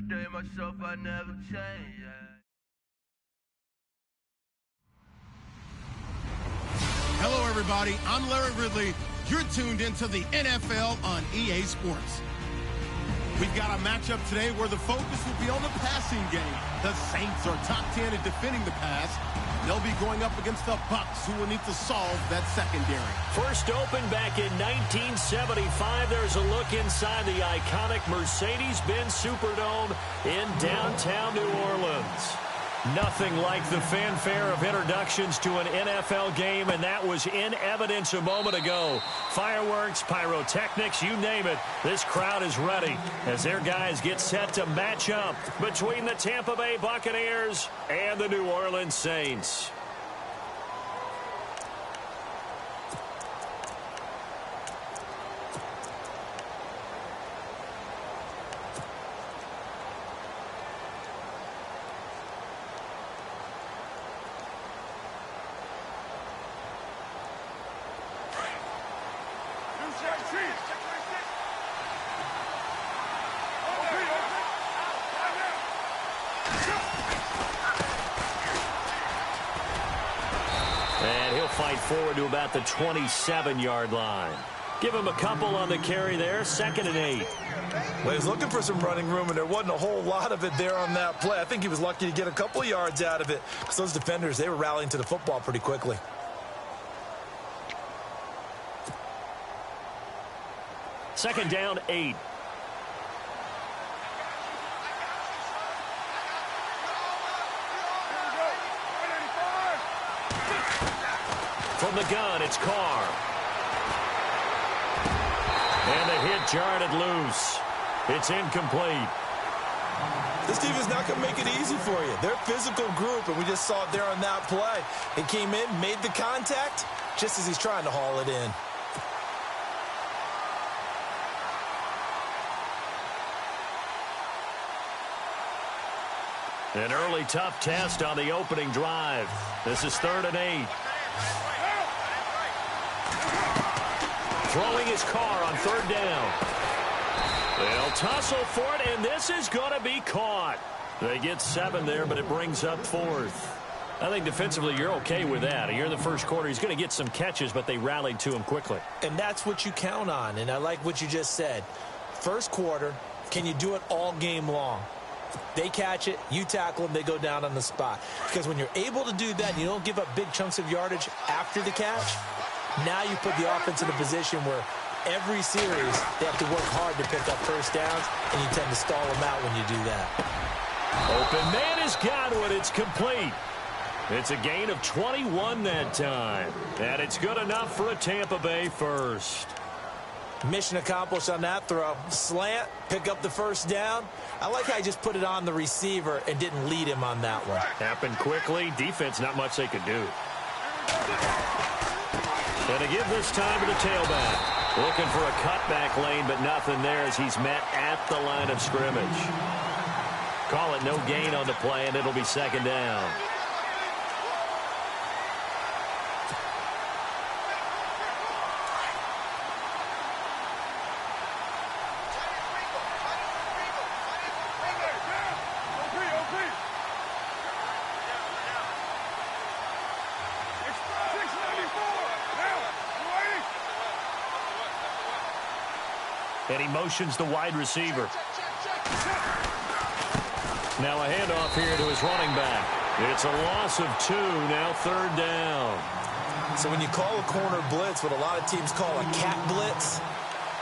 day myself, I never change. Hello, everybody. I'm Larry Ridley. You're tuned into the NFL on EA Sports. We've got a matchup today where the focus will be on the passing game. The Saints are top 10 at defending the pass. They'll be going up against the Bucs, who will need to solve that secondary. First opened back in 1975. There's a look inside the iconic Mercedes-Benz Superdome in downtown New Orleans. Nothing like the fanfare of introductions to an NFL game, and that was in evidence a moment ago. Fireworks, pyrotechnics, you name it. This crowd is ready as their guys get set to match up between the Tampa Bay Buccaneers and the New Orleans Saints. Fight forward to about the 27-yard line. Give him a couple on the carry there. 2nd and 8. Well, he's looking for some running room, and there wasn't a whole lot of it there on that play. I think he was lucky to get a couple of yards out of it because those defenders, they were rallying to the football pretty quickly. Second down, 8. From the gun, it's Carr. And the hit jarred it loose. It's incomplete. This team is not going to make it easy for you. They're a physical group, and we just saw it there on that play. He came in, made the contact, just as he's trying to haul it in. An early tough test on the opening drive. This is 3rd and 8. Throwing his Carr on 3rd down. They'll tussle for it, and this is going to be caught. They get 7 there, but it brings up 4th. I think defensively you're okay with that. You're in the first quarter. He's going to get some catches, but they rallied to him quickly. And that's what you count on, and I like what you just said. First quarter, can you do it all game long? They catch it, you tackle them, they go down on the spot. Because when you're able to do that, you don't give up big chunks of yardage after the catch. Now you put the offense in a position where every series they have to work hard to pick up first downs, and you tend to stall them out when you do that. Open man has got one. It's complete. It's a gain of 21 that time. And it's good enough for a Tampa Bay first. Mission accomplished on that throw. Slant, pick up the first down. I like how he just put it on the receiver and didn't lead him on that one. Happened quickly. Defense, not much they could do. And to give this time to the tailback. Looking for a cutback lane, but nothing there as he's met at the line of scrimmage. Call it no gain on the play, and it'll be 2nd down. And he motions the wide receiver. Now a handoff here to his running back. It's a loss of 2, now 3rd down. So when you call a corner blitz, what a lot of teams call a cat blitz,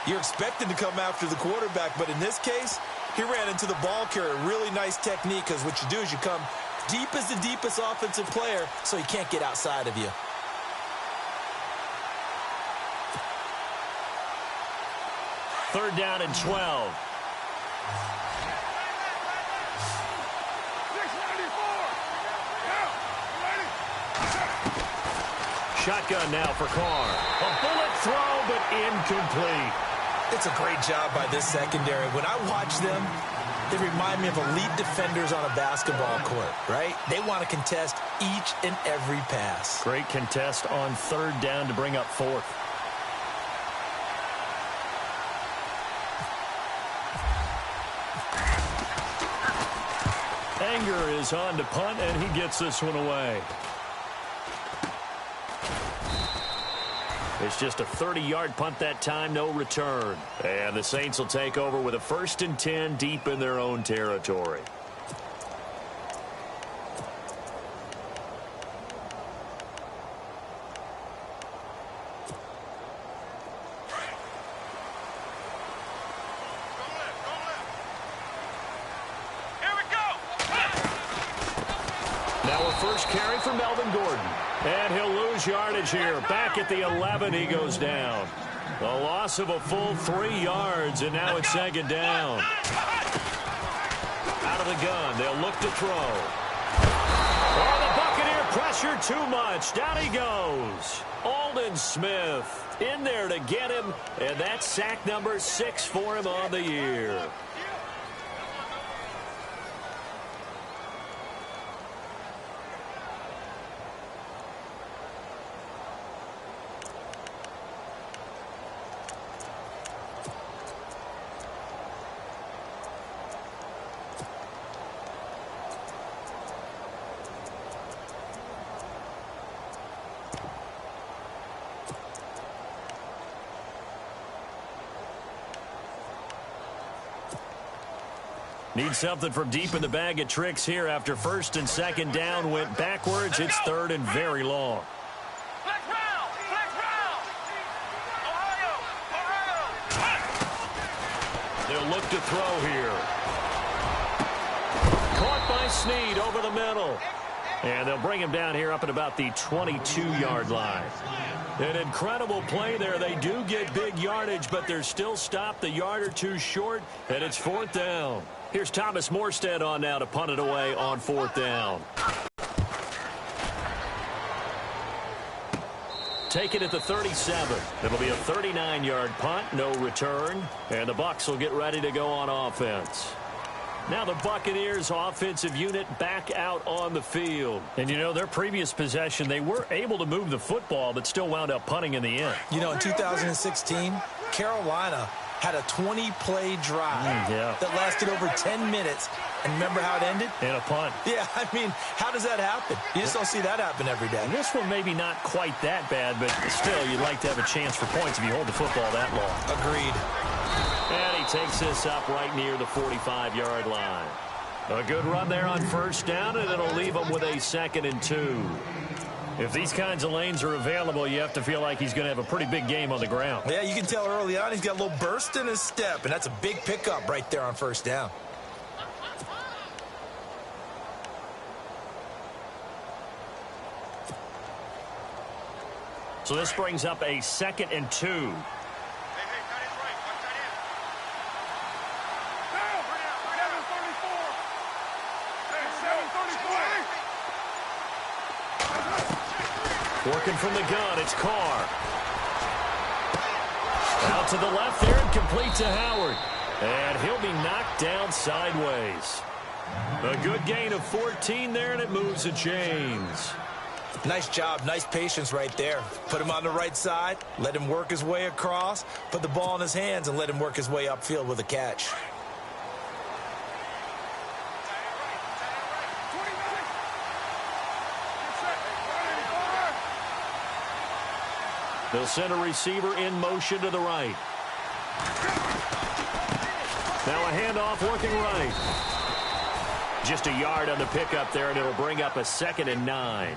you're expected to come after the quarterback. But in this case, he ran into the ball carrier. Really nice technique, because what you do is you come deep as the deepest offensive player so he can't get outside of you. Third down and 12. Shotgun now for Carr. A bullet throw, but incomplete. It's a great job by this secondary. When I watch them, they remind me of elite defenders on a basketball court, right? They want to contest each and every pass. Great contest on 3rd down to bring up 4th. Langer is on to punt, and he gets this one away. It's just a 30-yard punt that time, no return. And the Saints will take over with a 1st and 10 deep in their own territory. Now a first carry for Melvin Gordon. And he'll lose yardage here. Back at the 11, he goes down. A loss of a full 3 yards, and now it's 2nd down. Out of the gun, they'll look to throw. Oh, the Buccaneer pressure too much. Down he goes. Aldon Smith in there to get him, and that's sack number 6 for him on the year. Need something from deep in the bag of tricks here after 1st and 2nd down went backwards. It's 3rd and very long. They'll look to throw here. Caught by Snead over the middle. And they'll bring him down here up at about the 22-yard line. An incredible play there. They do get big yardage, but they're still stopped a yard or two short, and it's 4th down. Here's Thomas Morstead on now to punt it away on 4th down. Take it at the 37. It'll be a 39-yard punt, no return, and the Bucs will get ready to go on offense. Now the Buccaneers offensive unit back out on the field. And, you know, their previous possession, they were able to move the football, but still wound up punting in the end. You know, in 2016, Carolina had a 20-play drive that lasted over 10 minutes. And remember how it ended? In a punt. Yeah, I mean, how does that happen? You just don't see that happen every day. This one maybe not quite that bad, but still, you'd like to have a chance for points if you hold the football that long. Agreed. And he takes this up right near the 45-yard line. A good run there on 1st down, and it'll leave him with a 2nd and 2. If these kinds of lanes are available, you have to feel like he's going to have a pretty big game on the ground. Yeah, you can tell early on he's got a little burst in his step, and that's a big pickup right there on 1st down. So this brings up a 2nd and 2. Working from the gun, it's Carr. Out to the left there and complete to Howard. And he'll be knocked down sideways. A good gain of 14 there, and it moves the chains. Nice job, nice patience right there. Put him on the right side, let him work his way across, put the ball in his hands, and let him work his way upfield with a catch. They'll send a receiver in motion to the right. Now a handoff working right. Just a yard on the pickup there, and it'll bring up a 2nd and 9.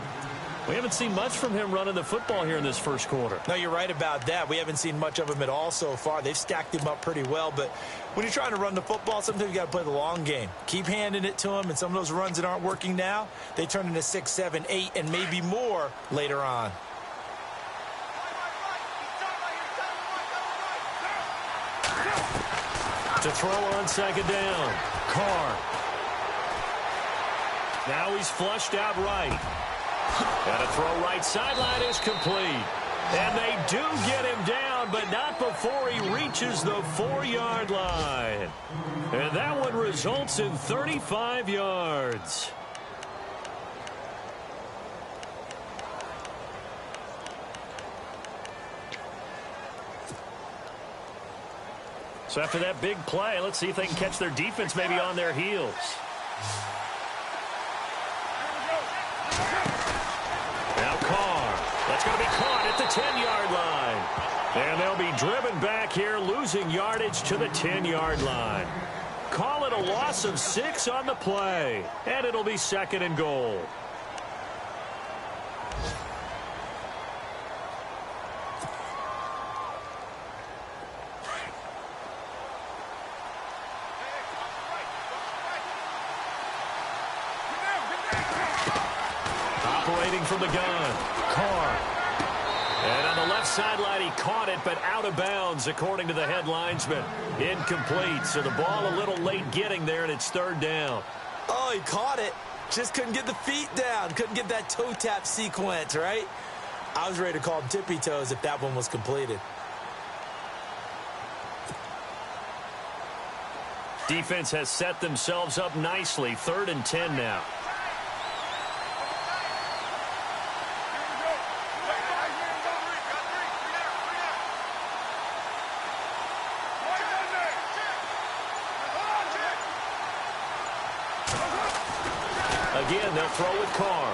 We haven't seen much from him running the football here in this first quarter. No, you're right about that. We haven't seen much of him at all so far. They've stacked him up pretty well, but when you're trying to run the football, sometimes you got to play the long game. Keep handing it to him, and some of those runs that aren't working now, they turn into 6, 7, 8, and maybe more later on. To throw on 2nd down. Carr. Now he's flushed out right. And a throw right sideline is complete. And they do get him down, but not before he reaches the 4-yard line. And that one results in 35 yards. So after that big play, let's see if they can catch their defense maybe on their heels. 10-yard line. And they'll be driven back here, losing yardage to the 10-yard line. Call it a loss of 6 on the play, and it'll be 2nd and goal. Operating from the gun, Carr. And on the left sideline, he caught it, but out of bounds, according to the head linesman. Incomplete, so the ball a little late getting there, and it's 3rd down. Oh, he caught it. Just couldn't get the feet down. Couldn't get that toe tap sequence, right? I was ready to call him tippy toes if that one was completed. Defense has set themselves up nicely. 3rd and 10 now. Again, they'll throw with Carr.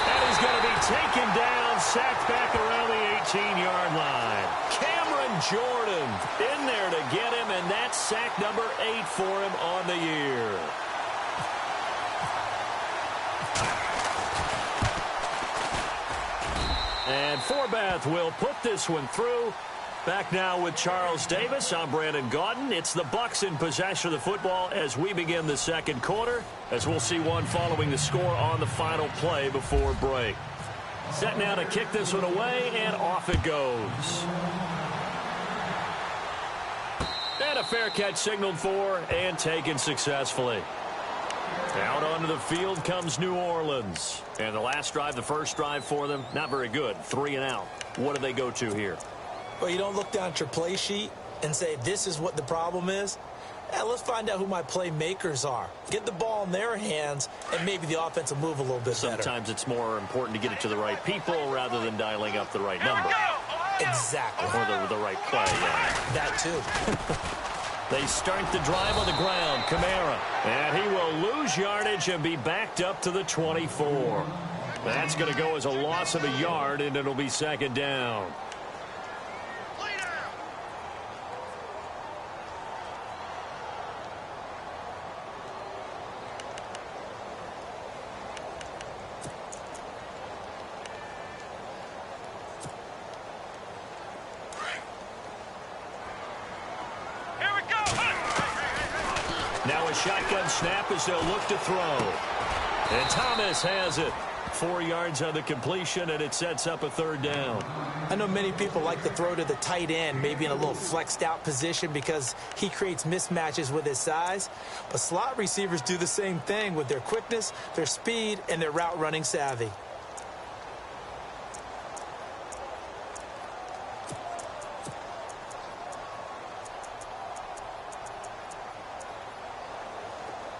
And he's going to be taken down, sacked back around the 18-yard line. Cameron Jordan in there to get him, and that's sack number 8 for him on the year. And Forbath will put this one through. Back now with Charles Davis. I'm Brandon Gaudin. It's the Bucs in possession of the football as we begin the 2nd quarter, as we'll see one following the score on the final play before break. Set now to kick this one away, and off it goes. And a fair catch signaled for and taken successfully. Out onto the field comes New Orleans. And the last drive, the first drive for them, not very good. 3 and out. What do they go to here? Well, you don't look down at your play sheet and say, this is what the problem is. Let's find out who my playmakers are. Get the ball in their hands, and maybe the offense will move a little bit better. Sometimes it's more important to get it to the right people rather than dialing up the right number. Exactly. Or the right play, yeah. That too. They start the drive on the ground. Kamara. And he will lose yardage and be backed up to the 24. That's going to go as a loss of a yard, and it'll be 2nd down. Now a shotgun snap as they'll look to throw. And Thomas has it. 4 yards on the completion, and it sets up a 3rd down. I know many people like to throw to the tight end, maybe in a little flexed out position because he creates mismatches with his size. But slot receivers do the same thing with their quickness, their speed, and their route running savvy.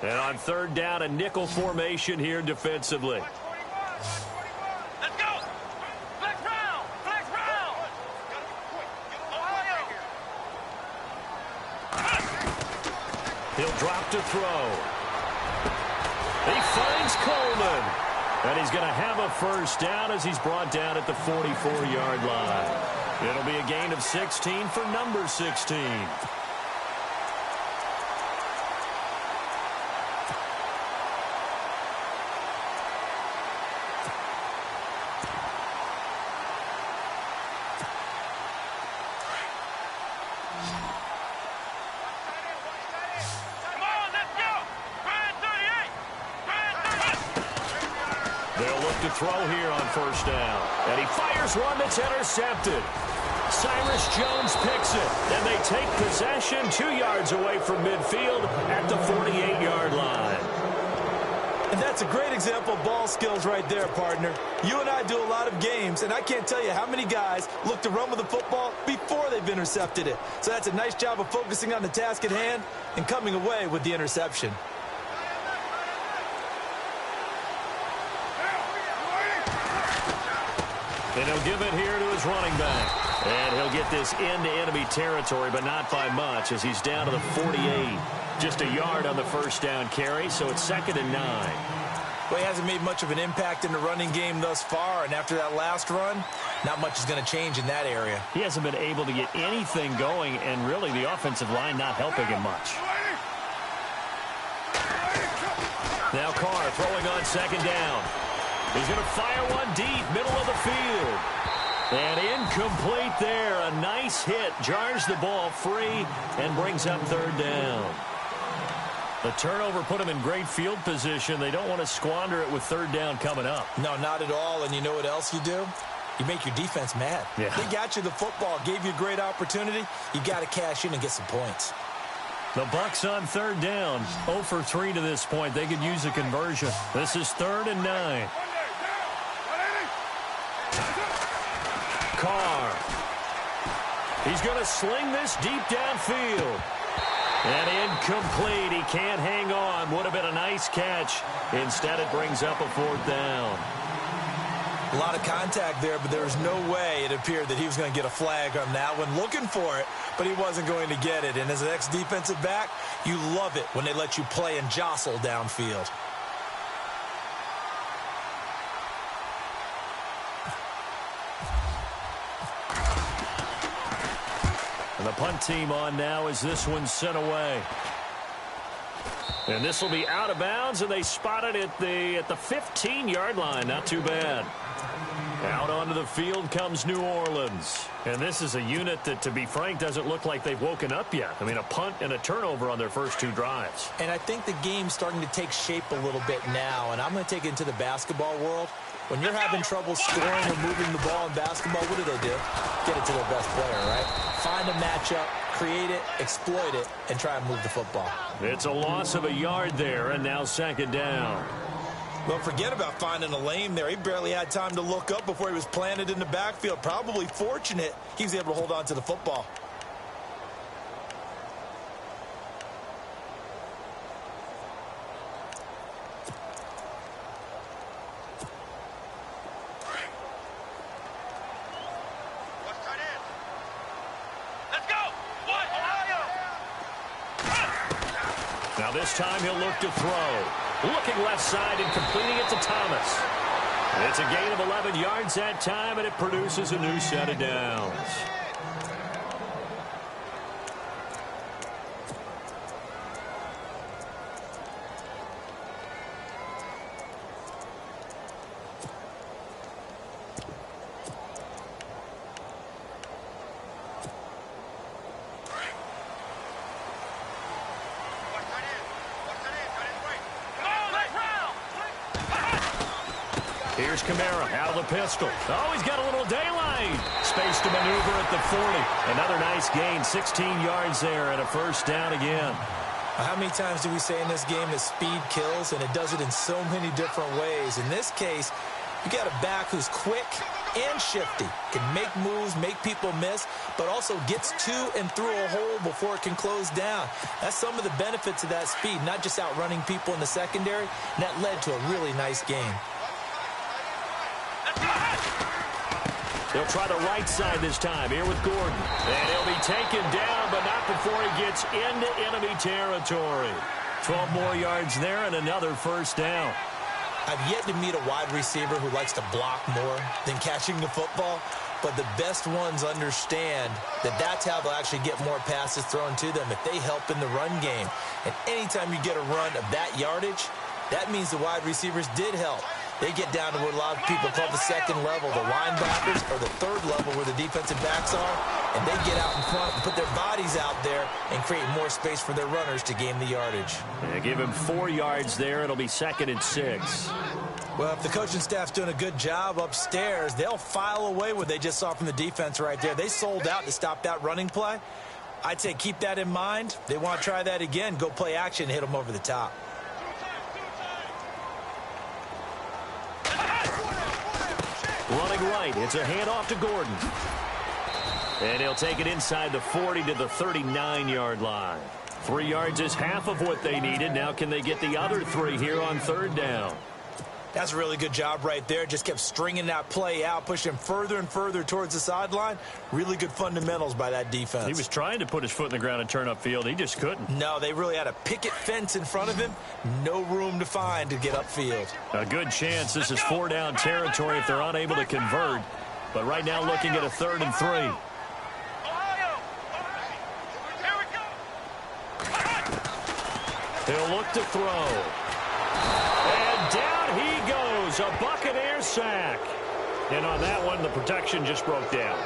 And on 3rd down, a nickel formation here defensively. Let's go! Flex round! Flex round! He'll drop to throw. He finds Coleman. And he's going to have a 1st down as he's brought down at the 44-yard line. It'll be a gain of 16 for number 16. To throw here on 1st down. And he fires one that's intercepted. Cyrus Jones picks it. And they take possession 2 yards away from midfield at the 48-yard line. And that's a great example of ball skills right there, partner. You and I do a lot of games, and I can't tell you how many guys look to run with the football before they've intercepted it. So that's a nice job of focusing on the task at hand and coming away with the interception. And he'll give it here to his running back. And he'll get this into enemy territory, but not by much as he's down to the 48. Just a yard on the 1st down carry, so it's 2nd and 9. Well, he hasn't made much of an impact in the running game thus far, and after that last run, not much is going to change in that area. He hasn't been able to get anything going, and really the offensive line not helping him much. Now Carr throwing on second down. He's going to fire one deep, middle of the field. And incomplete there. A nice hit. Jars the ball free and brings up third down. The turnover put him in great field position. They don't want to squander it with third down coming up. No, not at all. And you know what else you do? You make your defense mad. Yeah. They got you the football, gave you a great opportunity. You got to cash in and get some points. The Bucs on third down. 0 for 3 to this point. They could use a conversion. This is 3rd and 9. Carr. He's going to sling this deep downfield. And incomplete. He can't hang on. Would have been a nice catch. Instead, it brings up a 4th down. A lot of contact there, but there was no way it appeared that he was going to get a flag on that one. Looking for it, but he wasn't going to get it. And as an ex-defensive back, you love it when they let you play and jostle downfield. And the punt team on now as this one's sent away. And this will be out of bounds, and they spot it at the 15-yard line. Not too bad. Out onto the field comes New Orleans. And this is a unit that, to be frank, doesn't look like they've woken up yet. I mean, a punt and a turnover on their first 2 drives. And I think the game's starting to take shape a little bit now, and I'm going to take it into the basketball world. When you're having trouble scoring or moving the ball in basketball, what do? Get it to their best player, right? Find a matchup, create it, exploit it, and try and move the football. It's a loss of a yard there, and now 2nd down. Well, forget about finding a lane there. He barely had time to look up before he was planted in the backfield. Probably fortunate he was able to hold on to the football. Now this time he'll look to throw. Looking left side and completing it to Thomas. It's a gain of 11 yards that time, and it produces a new set of downs. Here's Kamara out of the pistol. Oh, he's got a little daylight. Space to maneuver at the 40. Another nice gain, 16 yards there, and a 1st down again. How many times do we say in this game that speed kills, and it does it in so many different ways? In this case, you got a back who's quick and shifty, can make moves, make people miss, but also gets to and through a hole before it can close down. That's some of the benefits of that speed, not just outrunning people in the secondary, and that led to a really nice game. He'll try the right side this time here with Gordon. And he'll be taken down, but not before he gets into enemy territory. 12 more yards there and another 1st down. I've yet to meet a wide receiver who likes to block more than catching the football, but the best ones understand that that's how they'll actually get more passes thrown to them if they help in the run game. And anytime you get a run of that yardage, that means the wide receivers did help. They get down to what a lot of people call the 2nd level, the linebackers, or the 3rd level where the defensive backs are, and they get out in front and put their bodies out there and create more space for their runners to gain the yardage. They give him 4 yards there. It'll be 2nd and 6. Well, if the coaching staff's doing a good job upstairs, they'll file away what they just saw from the defense right there. They sold out to stop that running play. I'd say keep that in mind. They want to try that again. Go play action and hit them over the top. Running right, it's a handoff to Gordon. And he'll take it inside the 40 to the 39-yard line. 3 yards is half of what they needed. Now can they get the other 3 here on 3rd down? That's a really good job right there. Just kept stringing that play out, pushing him further and further towards the sideline. Really good fundamentals by that defense. He was trying to put his foot in the ground and turn upfield. He just couldn't. No, they really had a picket fence in front of him. No room to find to get upfield. A good chance this is 4-down territory if they're unable to convert. But right now looking at a 3rd and 3. He'll look to throw. And down he goes. A Buccaneer sack. And on that one, the protection just broke down.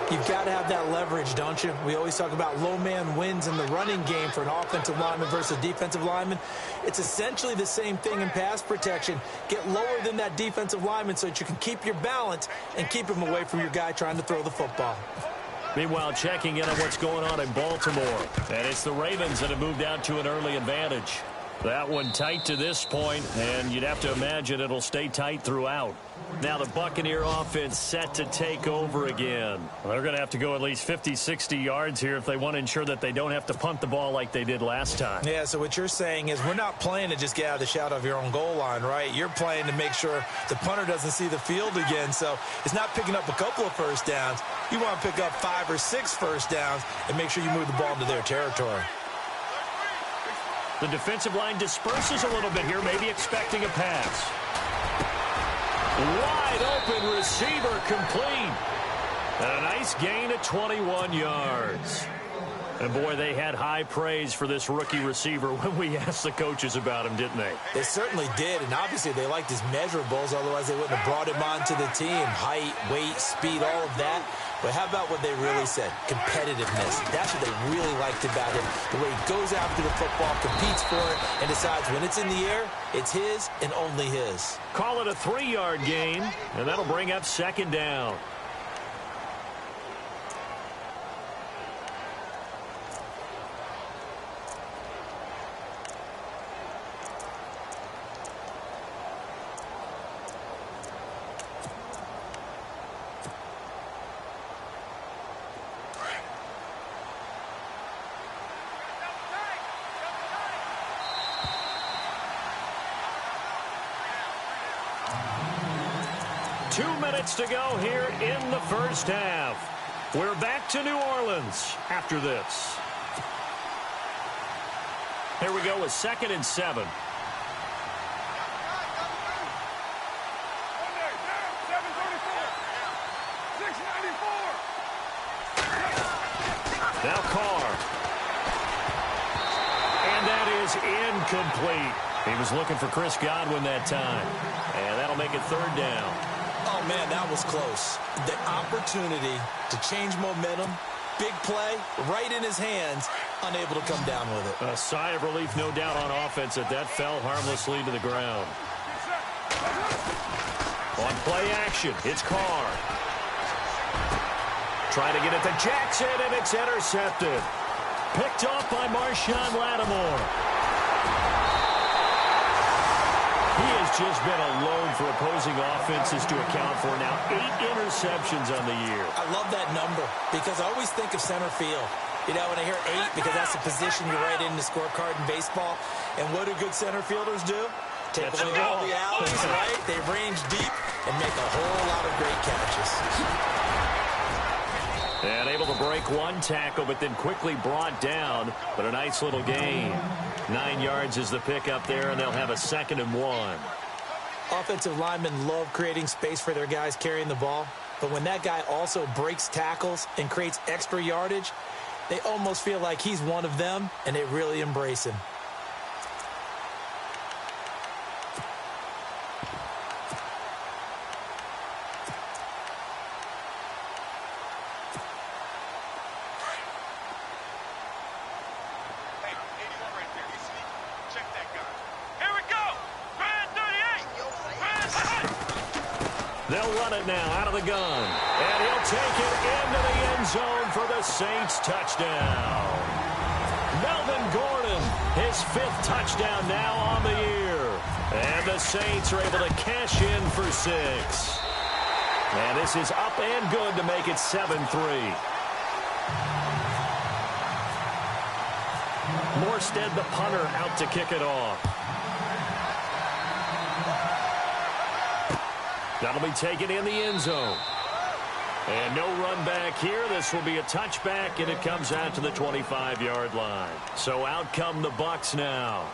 You've got to have that leverage, don't you? We always talk about low man wins in the running game for an offensive lineman versus defensive lineman. It's essentially the same thing in pass protection. Get lower than that defensive lineman so that you can keep your balance and keep him away from your guy trying to throw the football. Meanwhile, checking in on what's going on in Baltimore. And it's the Ravens that have moved out to an early advantage. That one tight to this point, and you'd have to imagine it'll stay tight throughout. Now the Buccaneer offense set to take over again. They're going to have to go at least 50, 60 yards here if they want to ensure that they don't have to punt the ball like they did last time. Yeah, so what you're saying is we're not playing to just get out of the shadow of your own goal line, right? You're playing to make sure the punter doesn't see the field again. So it's not picking up a couple of first downs. You want to pick up 5 or 6 first downs and make sure you move the ball into their territory. The defensive line disperses a little bit here, maybe expecting a pass. Wide open receiver complete. And a nice gain of 21 yards. And, boy, they had high praise for this rookie receiver when we asked the coaches about him, didn't they? They certainly did, and obviously they liked his measurables. Otherwise, they wouldn't have brought him onto the team. Height, weight, speed, all of that. But how about what they really said? Competitiveness. That's what they really liked about him. The way he goes after the football, competes for it, and decides when it's in the air, it's his and only his. Call it a 3-yard gain, and that'll bring up 2nd down. To go here in the first half. We're back to New Orleans after this. Here we go with 2nd and 7. Now Carr. And that is incomplete. He was looking for Chris Godwin that time. And that'll make it 3rd down. Oh, man, that was close. The opportunity to change momentum, big play, right in his hands, unable to come down with it. A sigh of relief, no doubt, on offense that fell harmlessly to the ground. On play action, it's Carr. Trying to get it to Jackson, and it's intercepted. Picked off by Marshawn Lattimore. He has just been alone for opposing offenses to account for now 8 interceptions on the year. I love that number because I always think of center field. You know, when I hear 8, because that's the position you write in the scorecard in baseball. And what do good center fielders do? Take away all the alleys, right? They range deep and make a whole lot of great catches. And able to break one tackle, but then quickly brought down. But a nice little gain. 9 yards is the pickup there, and they'll have a 2nd and 1. Offensive linemen love creating space for their guys carrying the ball. But when that guy also breaks tackles and creates extra yardage, they almost feel like he's one of them, and they really embrace him. They'll run it now out of the gun. And he'll take it into the end zone for the Saints touchdown. Melvin Gordon, his 5th touchdown now on the year. And the Saints are able to cash in for 6. And this is up and good to make it 7-3. Morstead, the punter, out to kick it off. That'll be taken in the end zone. And no run back here. This will be a touchback, and it comes out to the 25-yard line. So out come the Bucs now.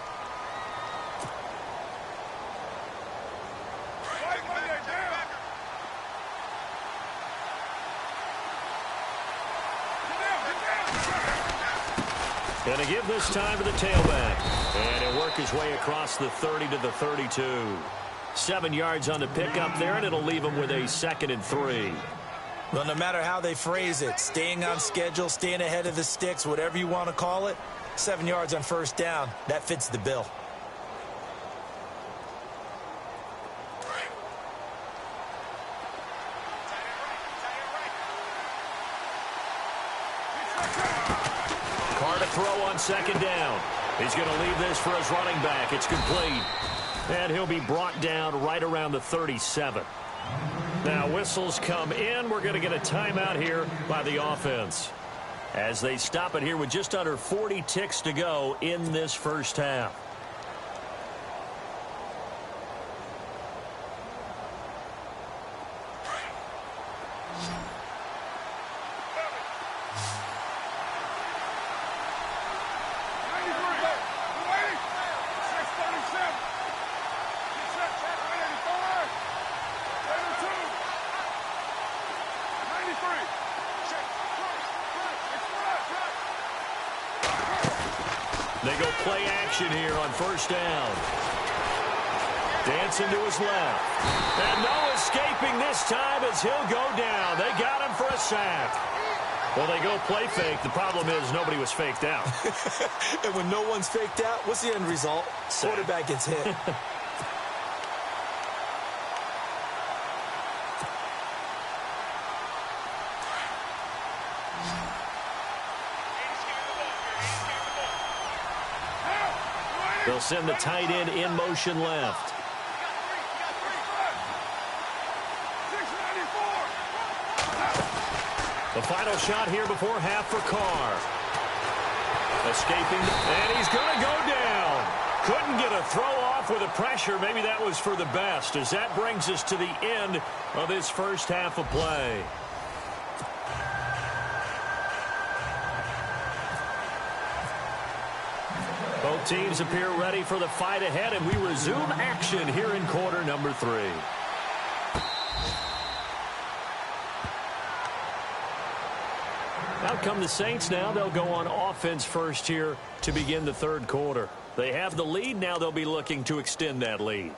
Going to give this time to the tailback. And he'll work his way across the 30 to the 32. 7 yards on the pickup there, and it'll leave him with a 2nd and 3. Well, no matter how they phrase it, staying on schedule, staying ahead of the sticks, whatever you want to call it, 7 yards on first down, that fits the bill. Carr to throw on 2nd down. He's going to leave this for his running back. It's complete. And he'll be brought down right around the 37. Now whistles come in. We're going to get a timeout here by the offense, as they stop it here with just under 40 ticks to go in this first half. They go play action here on first down. Dancing to his left. And no escaping this time as he'll go down. They got him for a sack. Well, they go play fake. The problem is nobody was faked out. And when no one's faked out, what's the end result? Quarterback gets hit. They'll send the tight end in motion left. The final shot here before half for Carr. Escaping, and he's going to go down. Couldn't get a throw off with the pressure. Maybe that was for the best, as that brings us to the end of this first half of play. Both teams appear ready for the fight ahead, and we resume action here in quarter number 3. Out come the Saints now. They'll go on offense first here to begin the third quarter. They have the lead. Now they'll be looking to extend that lead.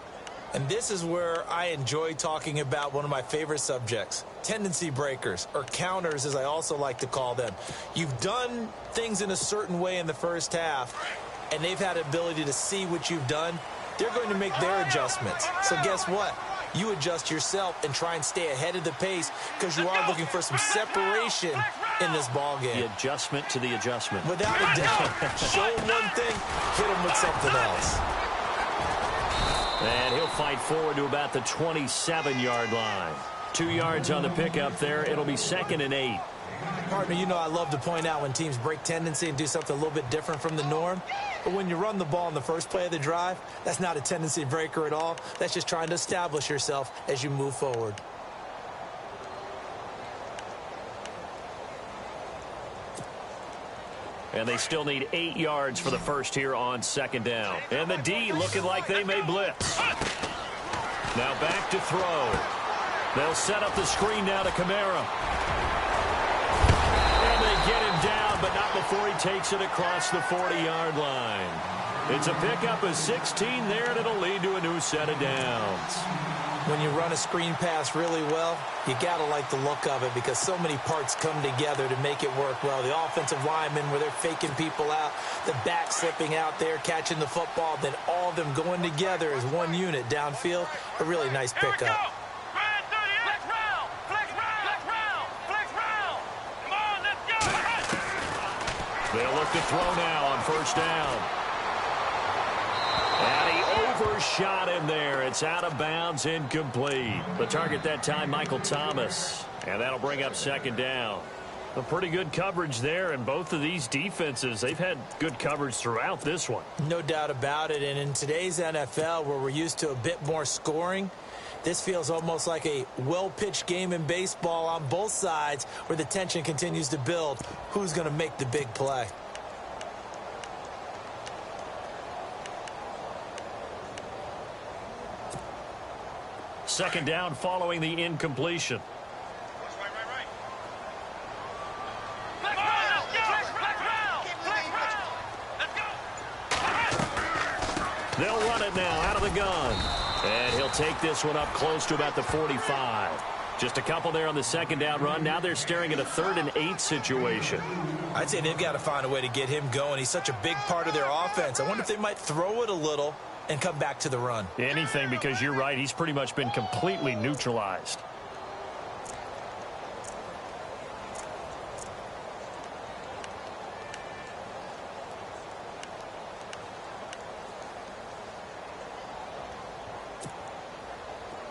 And this is where I enjoy talking about one of my favorite subjects, tendency breakers, or counters as I also like to call them. You've done things in a certain way in the first half, and they've had the ability to see what you've done. They're going to make their adjustments. So guess what? You adjust yourself and try and stay ahead of the pace, because you are looking for some separation in this ball game. The adjustment to the adjustment. Without a doubt. Show him one thing, hit him with something else. And he'll fight forward to about the 27-yard line. 2 yards on the pickup there. It'll be 2nd and 8. Partner, you know I love to point out when teams break tendency and do something a little bit different from the norm. But when you run the ball in the first play of the drive, that's not a tendency breaker at all. That's just trying to establish yourself as you move forward. And they still need 8 yards for the first here on 2nd down. And the D looking like they may blitz. Now back to throw. They'll set up the screen now to Kamara. And they get him down, but not before he takes it across the 40-yard line. It's a pickup of 16 there, and it'll lead to a new set of downs. When you run a screen pass really well, you got to like the look of it, because so many parts come together to make it work well. The offensive linemen, where they're faking people out, the back slipping out there, catching the football, then all of them going together as one unit downfield. A really nice pickup. They'll look to throw now on first down. And he overshot him there. It's out of bounds, incomplete. The target that time, Michael Thomas. And that'll bring up 2nd down. A pretty good coverage there, and both of these defenses, they've had good coverage throughout this one. No doubt about it. And in today's NFL, where we're used to a bit more scoring, This feels almost like a well-pitched game in baseball on both sides where the tension continues to build. Who's going to make the big play? Second down following the incompletion. They'll run it now out of the gun. And he'll take this one up close to about the 45. Just a couple there on the second down run. Now they're staring at a 3rd and 8 situation. I'd say they've got to find a way to get him going. He's such a big part of their offense. I wonder if they might throw it a little and come back to the run. Anything, because you're right. He's pretty much been completely neutralized.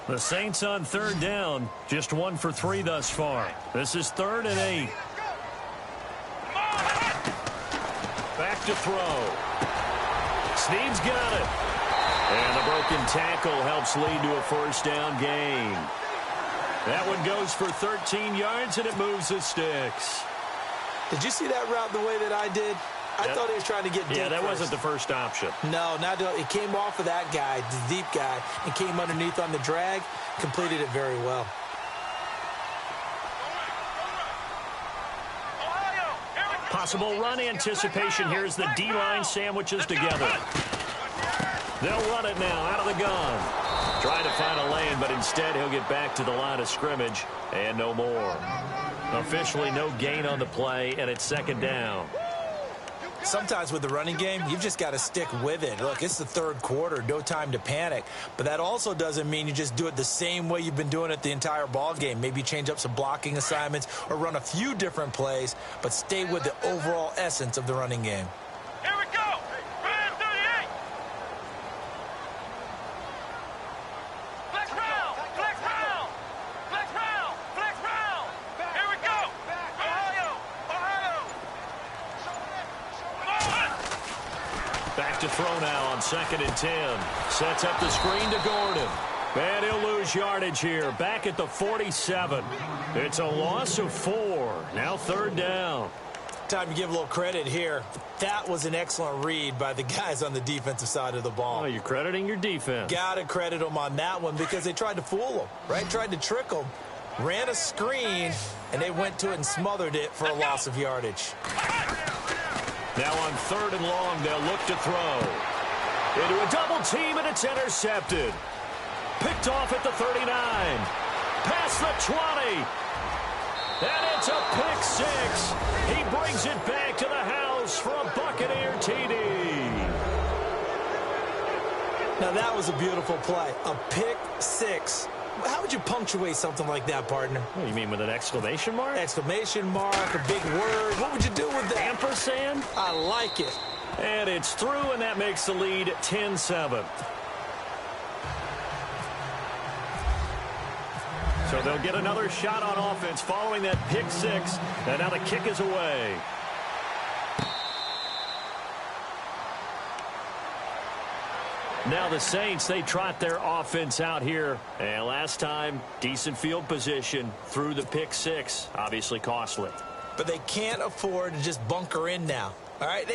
The Saints on 3rd down, just 1 for 3 thus far. This is 3rd and 8. Back to throw. Snead's got it. And the broken tackle helps lead to a 1st down gain. That one goes for 13 yards, and it moves the sticks. Did you see that route the way that I did? I thought he was trying to get deep. Yeah, that first. wasn't the first option. No, it came off of that guy, the deep guy, and came underneath on the drag, completed it very well. Possible run anticipation here as the D-line sandwiches together. They'll run it now out of the gun. Trying to find a lane, but instead he'll get back to the line of scrimmage and no more. Officially no gain on the play, and it's 2nd down. Sometimes with the running game, you've just got to stick with it. Look, it's the 3rd quarter, no time to panic. But that also doesn't mean you just do it the same way you've been doing it the entire ball game. Maybe change up some blocking assignments or run a few different plays, but stay with the overall essence of the running game. Here we go. Man 38. Flex round. Flex round. Flex round. Flex round. Here we go. Ohio. Back to throw now on 2nd and 10. Sets up the screen to Gordon. And he'll lose yardage here. Back at the 47. It's a loss of 4. Now 3rd down. Time to give a little credit here. That was an excellent read by the guys on the defensive side of the ball. Oh, you're crediting your defense. Got to credit them on that one because they tried to fool them, right? Tried to trick them. Ran a screen, and they went to it and smothered it for a loss of yardage. Now on 3rd and long, they'll look to throw. Into a double team, and it's intercepted. Picked off at the 39. Past the 20. And it's a pick 6. He brings it back to the house for a Buccaneer TD. Now that was a beautiful play. A pick 6. How would you punctuate something like that, partner? What do you mean, with an exclamation mark? Exclamation mark, a big word. What would you do with that? Ampersand? I like it. And it's through, and that makes the lead 10-7. So they'll get another shot on offense following that pick 6. And now the kick is away. Now the Saints, they trot their offense out here. And last time, decent field position through the pick 6. Obviously costly. But they can't afford to just bunker in now. All right,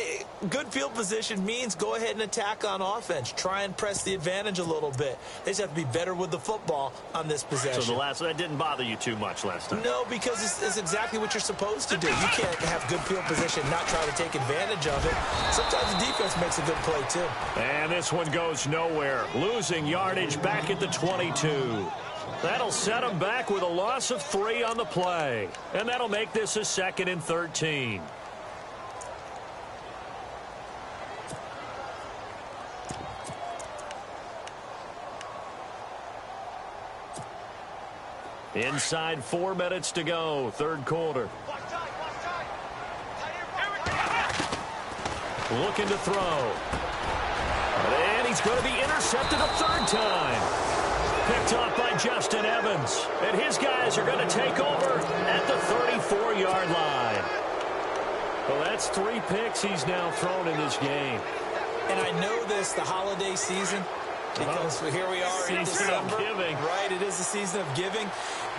good field position means go ahead and attack on offense. Try and press the advantage a little bit. They just have to be better with the football on this possession. So that didn't bother you too much last time? No, because it's exactly what you're supposed to do. You can't have good field position, not try to take advantage of it. Sometimes the defense makes a good play, too. And this one goes nowhere. Losing yardage back at the 22. That'll set them back with a loss of 3 on the play. And that'll make this a 2nd and 13. Inside 4 minutes to go, 3rd quarter. Looking to throw. And he's going to be intercepted a 3rd time. Picked off by Justin Evans. And his guys are going to take over at the 34-yard line. Well, that's 3 picks he's now thrown in this game. And I know this, the holiday season, Because here we are in December. Giving. Right, it is the season of giving.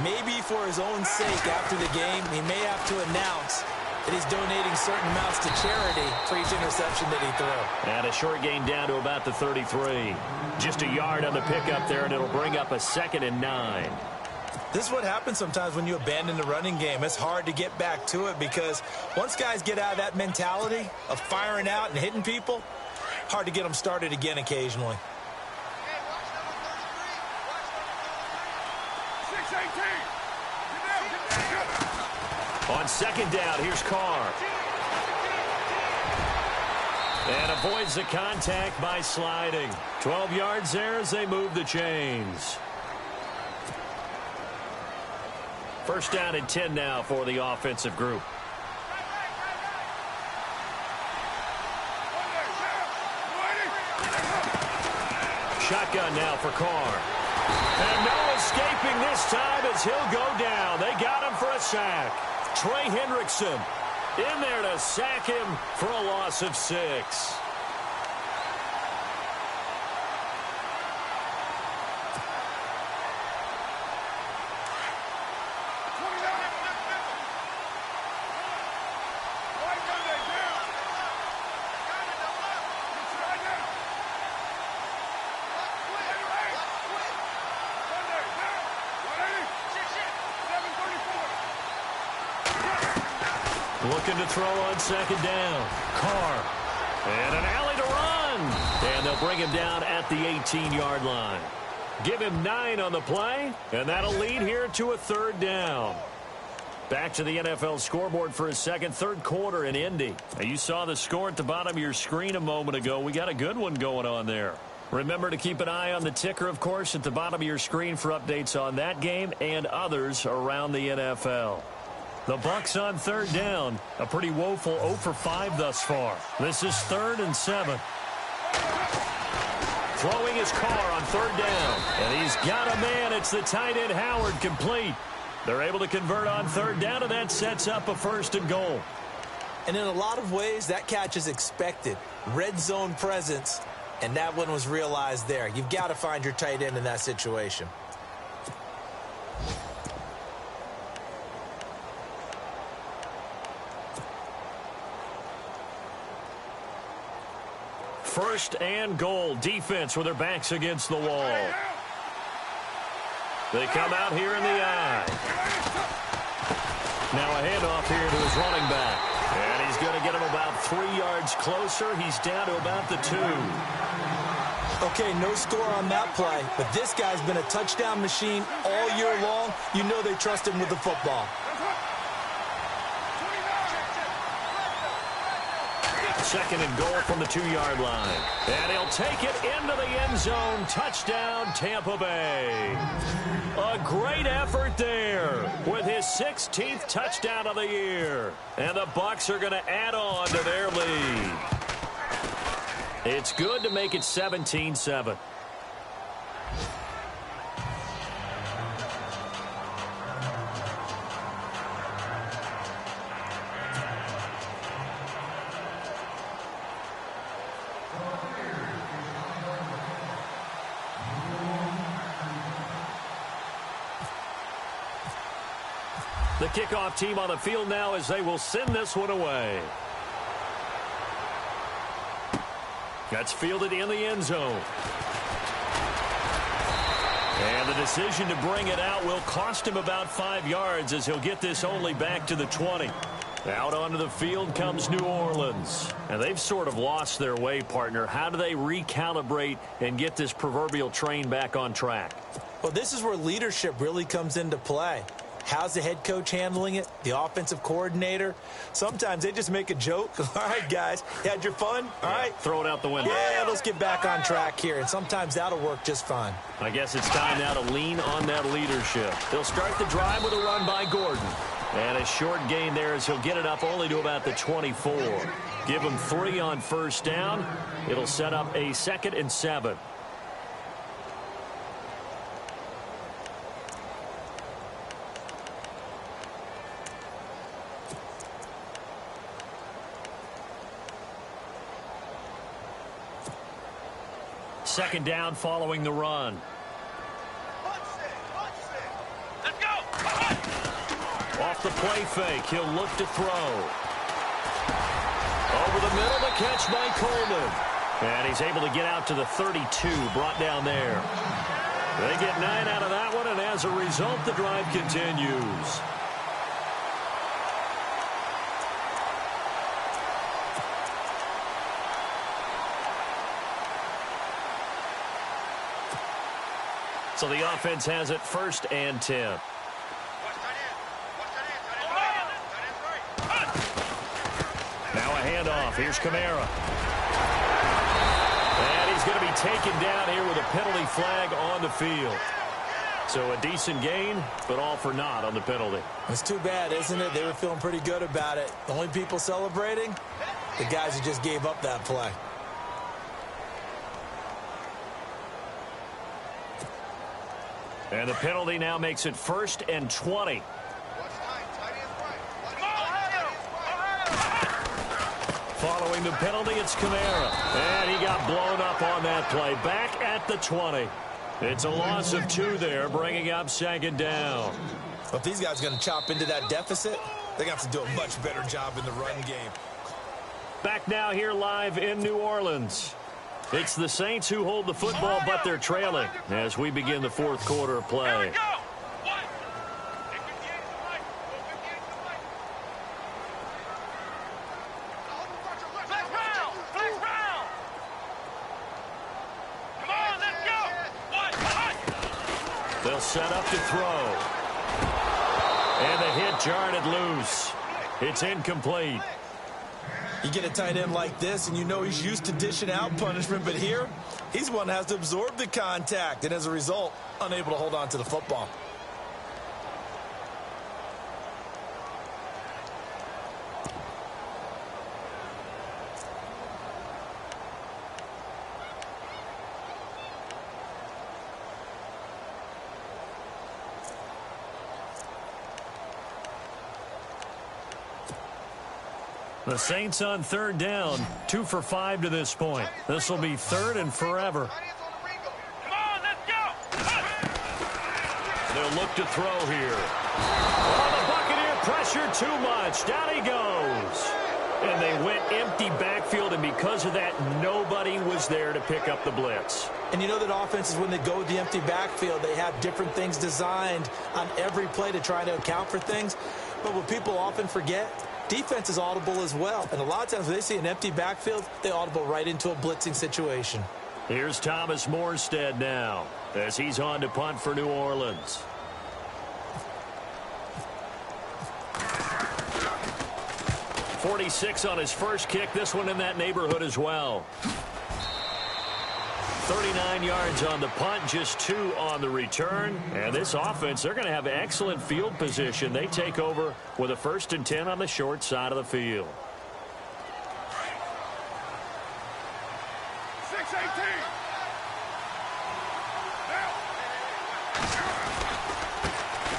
Maybe for his own sake after the game, he may have to announce that he's donating certain amounts to charity for each interception that he threw. And a short gain down to about the 33. Just a yard on the pickup there, and it'll bring up a 2nd and 9. This is what happens sometimes when you abandon the running game. It's hard to get back to it because once guys get out of that mentality of firing out and hitting people, hard to get them started again occasionally. On 2nd down, here's Carr. And avoids the contact by sliding. 12 yards there as they move the chains. 1st down and 10 now for the offensive group. Shotgun now for Carr. And no escaping this time as he'll go down. They got him for a sack. Trey Hendrickson in there to sack him for a loss of 6. Looking to throw on 2nd down. Carr. And an alley to run. And they'll bring him down at the 18-yard line. Give him 9 on the play, and that'll lead here to a 3rd down. Back to the NFL scoreboard for a second. 3rd quarter in Indy. Now, you saw the score at the bottom of your screen a moment ago. We got a good one going on there. Remember to keep an eye on the ticker, of course, at the bottom of your screen for updates on that game and others around the NFL. The Bucs on 3rd down. A pretty woeful 0 for 5 thus far. This is 3rd and 7. Throwing his Carr on 3rd down. And he's got a man. It's the tight end Howard, complete. They're able to convert on 3rd down, and that sets up a 1st and goal. And in a lot of ways, that catch is expected. Red zone presence, and that one was realized there. You've got to find your tight end in that situation. First and goal. Defense with their backs against the wall. They come out here in the eye. Now a handoff here to his running back. And he's going to get him about 3 yards closer. He's down to about the 2. Okay, no score on that play, but this guy's been a touchdown machine all year long. You know they trust him with the football. 2nd and goal from the 2-yard line. And he'll take it into the end zone. Touchdown, Tampa Bay. A great effort there with his 16th touchdown of the year. And the Bucs are going to add on to their lead. It's good to make it 17-7. The kickoff team on the field now as they will send this one away. That's fielded in the end zone. And the decision to bring it out will cost him about 5 yards as he'll get this only back to the 20. Out onto the field comes New Orleans. And they've sort of lost their way, partner. How do they recalibrate and get this proverbial train back on track? Well, this is where leadership really comes into play. How's the head coach handling it? The offensive coordinator? Sometimes they just make a joke. All right, guys, you had your fun? All right. Throw it out the window. Yeah, let's get back on track here. And sometimes that'll work just fine. I guess it's time now to lean on that leadership. They'll start the drive with a run by Gordon. And a short gain there as he'll get it up only to about the 24. Give him 3 on 1st down. It'll set up a 2nd and 7. Second down following the run. Let's go. Off the play fake, he'll look to throw. Over the middle, the catch by Coleman. And he's able to get out to the 32, brought down there. They get 9 out of that one, and as a result, the drive continues. So the offense has it 1st and 10. Now a handoff. Here's Kamara. And he's going to be taken down here with a penalty flag on the field. So a decent gain, but all for naught on the penalty. It's too bad, isn't it? They were feeling pretty good about it. The only people celebrating, the guys who just gave up that play. And the penalty now makes it 1st and 20. Following the penalty, it's Kamara. And he got blown up on that play. Back at the 20. It's a loss of 2 there, bringing up 2nd down. Well, if these guys are going to chop into that deficit, they're going to have to do a much better job in the run game. Back now here live in New Orleans. It's the Saints who hold the football, but they're trailing as we begin the 4th quarter of play. Here we go. Flex round. Flex round. Come on, let's go. They'll set up to throw. And the hit jarred it loose. It's incomplete. You get a tight end like this, and you know he's used to dishing out punishment, but here, he's one that has to absorb the contact, and as a result, unable to hold on to the football. The Saints on 3rd down, 2 for 5 to this point. This will be 3rd and forever. Come on, let's go. They'll look to throw here. Oh, the Buccaneer pressure too much. Down he goes. And they went empty backfield, and because of that, nobody was there to pick up the blitz. And you know that offenses, when they go with the empty backfield, they have different things designed on every play to try to account for things. But what people often forget, defense is audible as well. And a lot of times when they see an empty backfield, they audible right into a blitzing situation. Here's Thomas Morstead now as he's on to punt for New Orleans. .46 on his first kick. This one in that neighborhood as well. 39 yards on the punt, just 2 on the return. And this offense, they're going to have excellent field position. They take over with a 1st and 10 on the short side of the field. 6-18.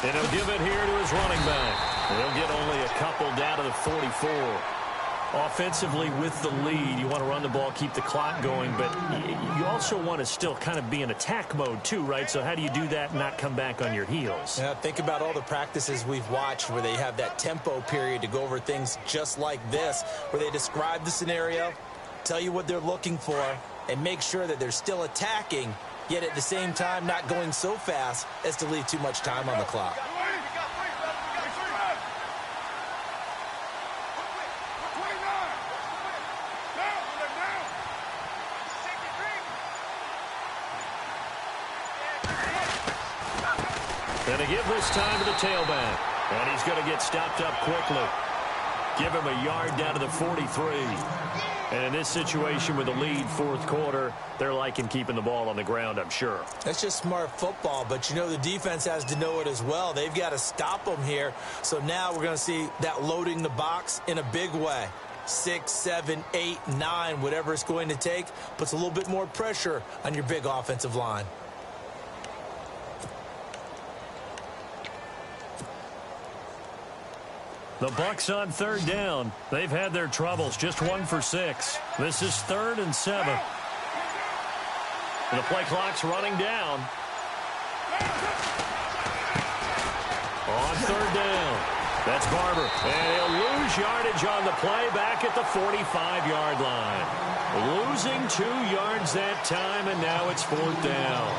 And he'll give it here to his running back. They'll get only a couple down to the 44. Offensively with the lead, you want to run the ball, keep the clock going, but you also want to still kind of be in attack mode too, right? So how do you do that and not come back on your heels? Yeah, think about all the practices we've watched where they have that tempo period to go over things just like this, where they describe the scenario, tell you what they're looking for, and make sure that they're still attacking, yet at the same time not going so fast as to leave too much time on the clock. And to give this time to the tailback. And he's going to get stopped up quickly. Give him a yard down to the 43. And in this situation with the lead, 4th quarter, they're liking keeping the ball on the ground, I'm sure. That's just smart football, but you know the defense has to know it as well. They've got to stop them here. So now we're going to see that loading the box in a big way. 6, 7, 8, 9, whatever it's going to take, puts a little bit more pressure on your big offensive line. The Bucs on 3rd down. They've had their troubles, just 1 for 6. This is 3rd and 7. And the play clock's running down. On third down. That's Barber. And he'll lose yardage on the play back at the 45-yard line. Losing 2 yards that time, and now it's fourth down.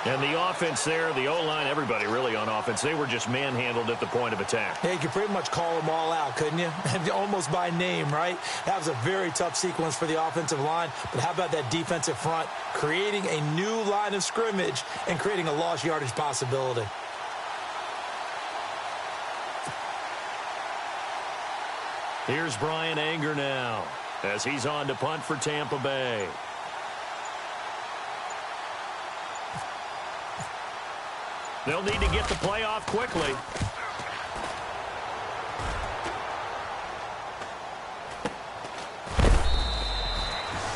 And the offense there, the O-line, everybody really on offense, they were just manhandled at the point of attack. Yeah, you could pretty much call them all out, couldn't you? Almost by name, right? That was a very tough sequence for the offensive line. But how about that defensive front creating a new line of scrimmage and creating a lost yardage possibility? Here's Brian Anger now as he's on to punt for Tampa Bay. They'll need to get the play off quickly.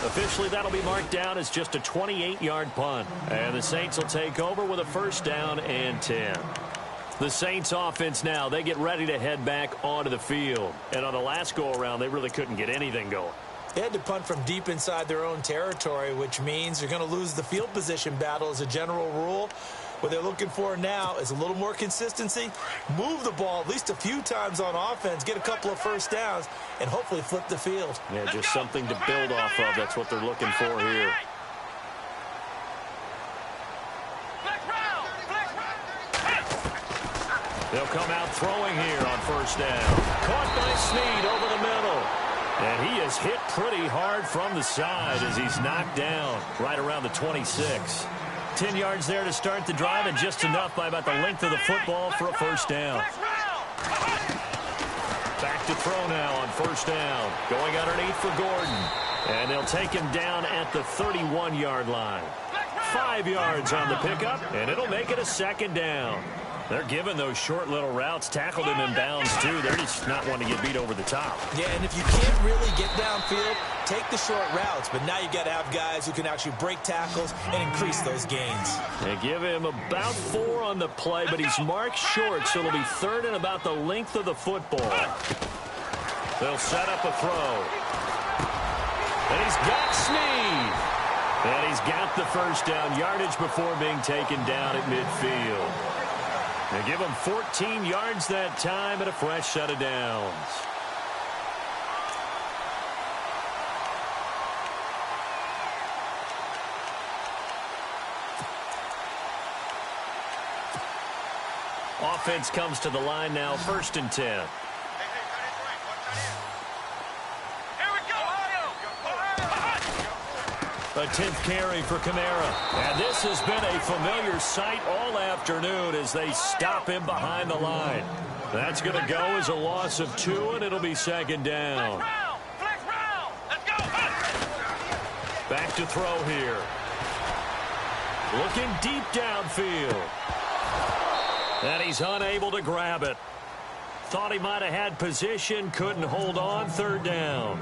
Officially, that'll be marked down as just a 28-yard punt. And the Saints will take over with a first down and 10. The Saints offense now, they get ready to head back onto the field. And on the last go-around, they really couldn't get anything going. They had to punt from deep inside their own territory, which means they're going to lose the field position battle as a general rule. What they're looking for now is a little more consistency, move the ball at least a few times on offense, get a couple of first downs, and hopefully flip the field. Yeah, just something to build off of. That's what they're looking for here. They'll come out throwing here on first down. Caught by Snead over the middle. And he is hit pretty hard from the side as he's knocked down right around the 26. 10 yards there to start the drive, and just enough by about the length of the football for a first down. Back to throw now on first down. Going underneath for Gordon. And they'll take him down at the 31-yard line. 5 yards on the pickup, and it'll make it a second down. They're giving those short little routes. Tackled him in bounds, too. They're just not wanting to get beat over the top. Yeah, and if you can't really get downfield, take the short routes. But now you got to have guys who can actually break tackles and increase those gains. They give him about 4 on the play, but he's marked short, so it'll be third and about the length of the football. They'll set up a throw. And he's got Snead. And he's got the first down yardage before being taken down at midfield. They give him 14 yards that time and a fresh set of downs. Offense comes to the line now, first and 10. A 10th carry for Kamara. And this has been a familiar sight all afternoon as they stop him behind the line. That's going to go as a loss of 2, and it'll be second down. Back to throw here. Looking deep downfield. And he's unable to grab it. Thought he might have had position, couldn't hold on, third down.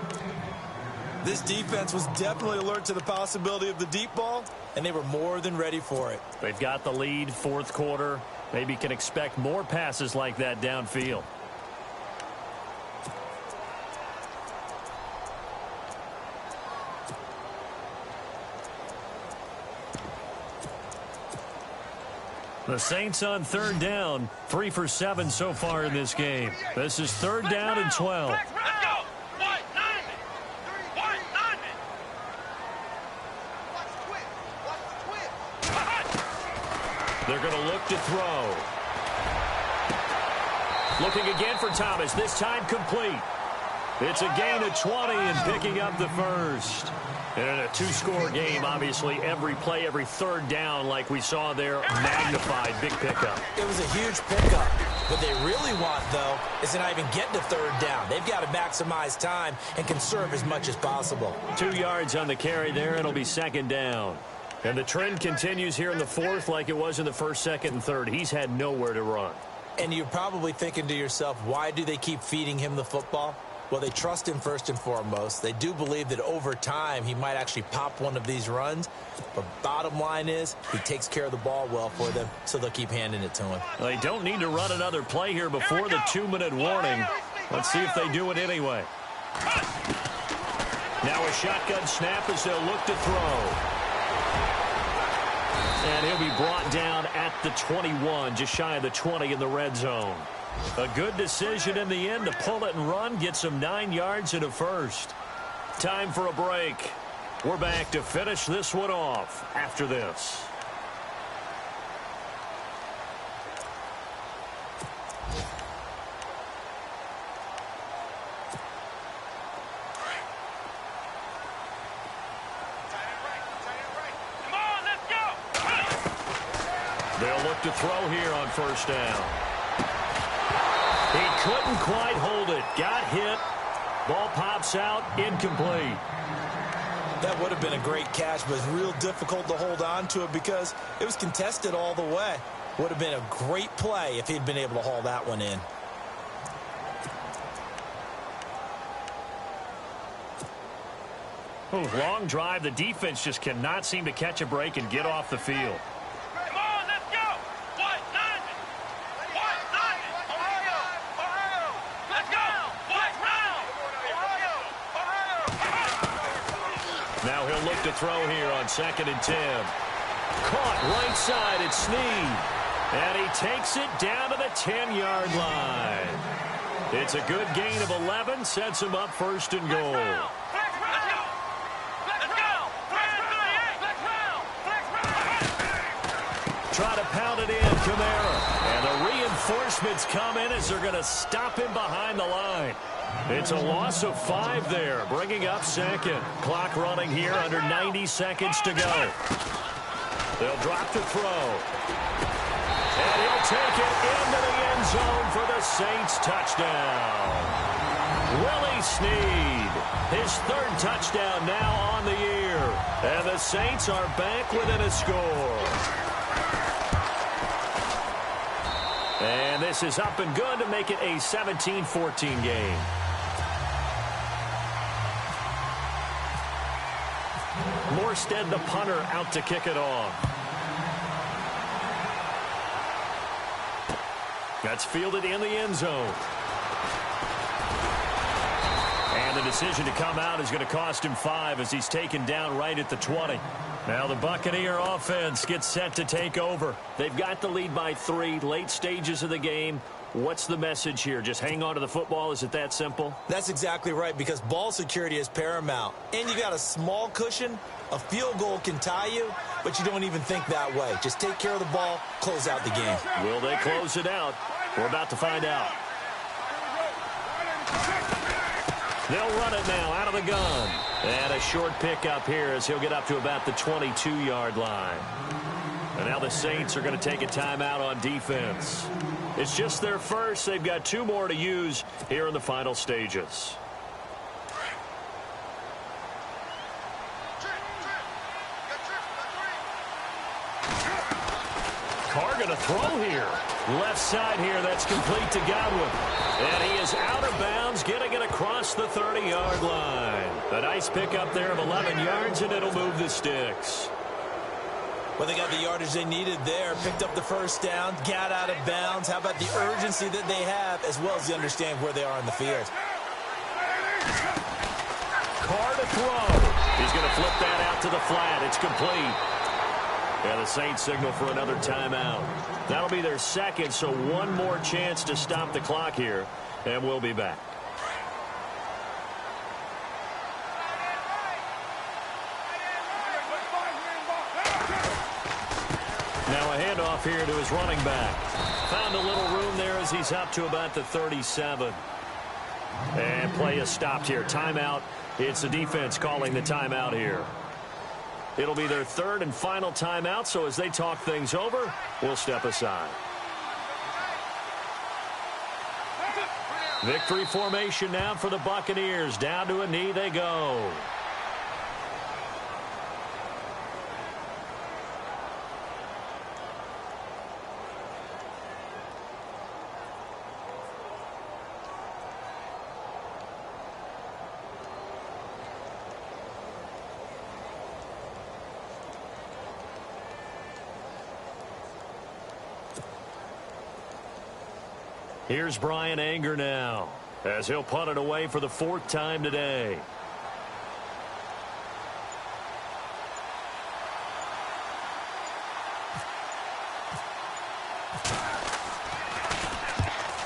This defense was definitely alert to the possibility of the deep ball, and they were more than ready for it. They've got the lead, fourth quarter. Maybe can expect more passes like that downfield. The Saints on third down, 3 for 7 so far in this game. This is third down and 12. They're going to look to throw. Looking again for Thomas, this time complete. It's a gain of 20 and picking up the first. And in a 2-score game, obviously, every play, every third down, like we saw there, magnified, big pickup. It was a huge pickup. What they really want, though, is to not even get to third down. They've got to maximize time and conserve as much as possible. 2 yards on the carry there, it'll be second down. And the trend continues here in the fourth like it was in the first, second, and third. He's had nowhere to run. And you're probably thinking to yourself, why do they keep feeding him the football? Well, they trust him first and foremost. They do believe that over time he might actually pop one of these runs. But bottom line is he takes care of the ball well for them, so they'll keep handing it to him. They don't need to run another play here before the 2-minute warning. Let's see if they do it anyway. Now a shotgun snap as they'll look to throw. And he'll be brought down at the 21, just shy of the 20 in the red zone. A good decision in the end to pull it and run, get some 9 yards and a first. Time for a break. We're back to finish this one off after this. They'll look to throw here on first down. He couldn't quite hold it. Got hit. Ball pops out. Incomplete. That would have been a great catch, but it's real difficult to hold on to it because it was contested all the way. Would have been a great play if he'd been able to haul that one in. Ooh, long drive. The defense just cannot seem to catch a break and get off the field. Now he'll look to throw here on 2nd and 10. Caught right side at Snead. And he takes it down to the 10-yard line. It's a good gain of 11. Sets him up 1st and goal. Try to pound it in, Kamara. And the reinforcements come in as they're going to stop him behind the line. It's a loss of 5 there, bringing up 2nd. Clock running here under 90 seconds to go. They'll drop to throw. And he'll take it into the end zone for the Saints touchdown. Willie Snead, his 3rd touchdown now on the year. And the Saints are back within a score. And this is up and good to make it a 17-14 game. Morstead, the punter, out to kick it off. That's fielded in the end zone. And the decision to come out is going to cost him 5 as he's taken down right at the 20. Now the Buccaneer offense gets set to take over. They've got the lead by 3, late stages of the game. What's the message here? Just hang on to the football? Is it that simple? That's exactly right, because ball security is paramount. And you got a small cushion. A field goal can tie you, but you don't even think that way. Just take care of the ball, close out the game. Will they close it out? We're about to find out. They'll run it now out of the gun. And a short pickup here as he'll get up to about the 22-yard line. And now the Saints are going to take a timeout on defense. It's just their first. They've got 2 more to use here in the final stages. Carr going to throw here. Left side here, that's complete to Godwin. And he is out of bounds, getting it across the 30-yard line. A nice pickup there of 11 yards, and it'll move the sticks. Well, they got the yardage they needed there, picked up the first down, got out of bounds. How about the urgency that they have, as well as they understand where they are in the field. Carr to throw. He's going to flip that out to the flat. It's complete. And the Saints signal for another timeout. That'll be their 2nd, so 1 more chance to stop the clock here, and we'll be back. Now a handoff here to his running back. Found a little room there as he's up to about the 37. And play is stopped here. Timeout. It's the defense calling the timeout here. It'll be their 3rd and final timeout, so as they talk things over, we'll step aside. Victory formation now for the Buccaneers. Down to a knee they go. Here's Brian Anger now, as he'll punt it away for the 4th time today.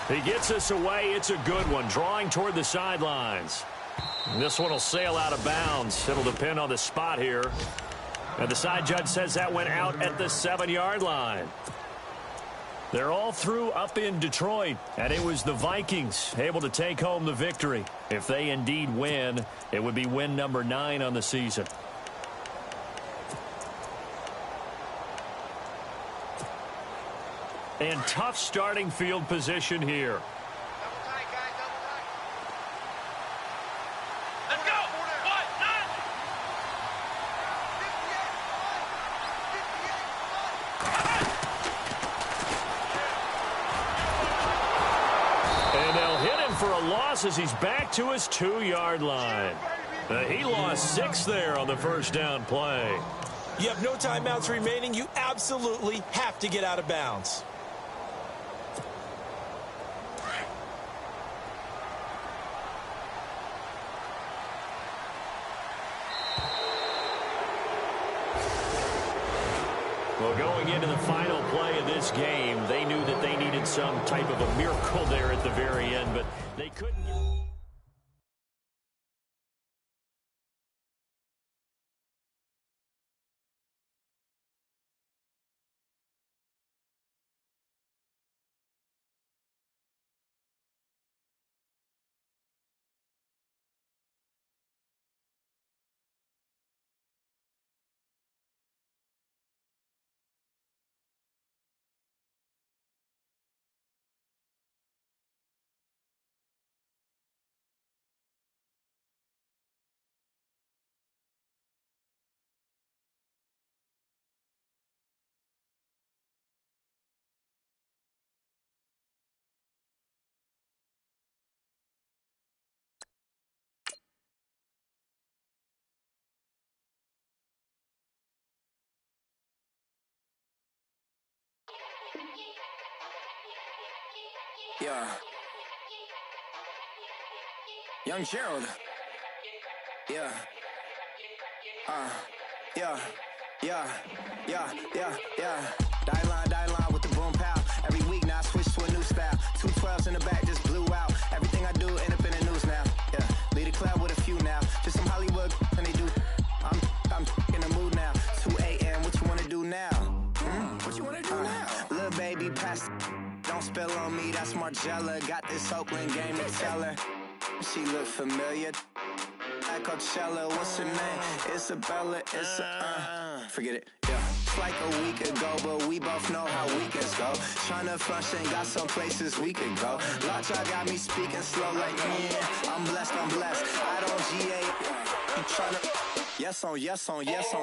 He gets us away. It's a good one, drawing toward the sidelines. This one will sail out of bounds. It'll depend on the spot here. And the side judge says that went out at the 7-yard line. They're all through up in Detroit, and it was the Vikings able to take home the victory. If they indeed win, it would be win number 9 on the season. And tough starting field position here. Double tight, guys, double tight. Let's go. What? None. 58. And they'll hit him for a loss as he's back to his 2-yard line. He lost 6 there on the first down play. You have no timeouts remaining. You absolutely have to get out of bounds. Well, going into the final play of this game, they knew that they needed some type of a miracle there at the very end, but they couldn't get... Yeah. Young Gerald. Yeah. Yeah. Die line with the boom pow. Every week now I switch to a new style. 212s in the back just blew out. Everything I do end up in the news now. Yeah. Lead a club with a few now. Just some Hollywood and they do. I'm in the mood now. 2 a.m. What you wanna do now? What you wanna do now? Little baby pass. Don't spill on me, that's Margella. Got this Oakland game to tell her. She look familiar. At Coachella, what's her name? Isabella, forget it, yeah. It's like a week ago, but we both know how weekends go. Tryna function, got some places we could go. Lot y'all got me speaking slow like, yeah, I'm blessed. I don't GA. You tryna, yes on yes.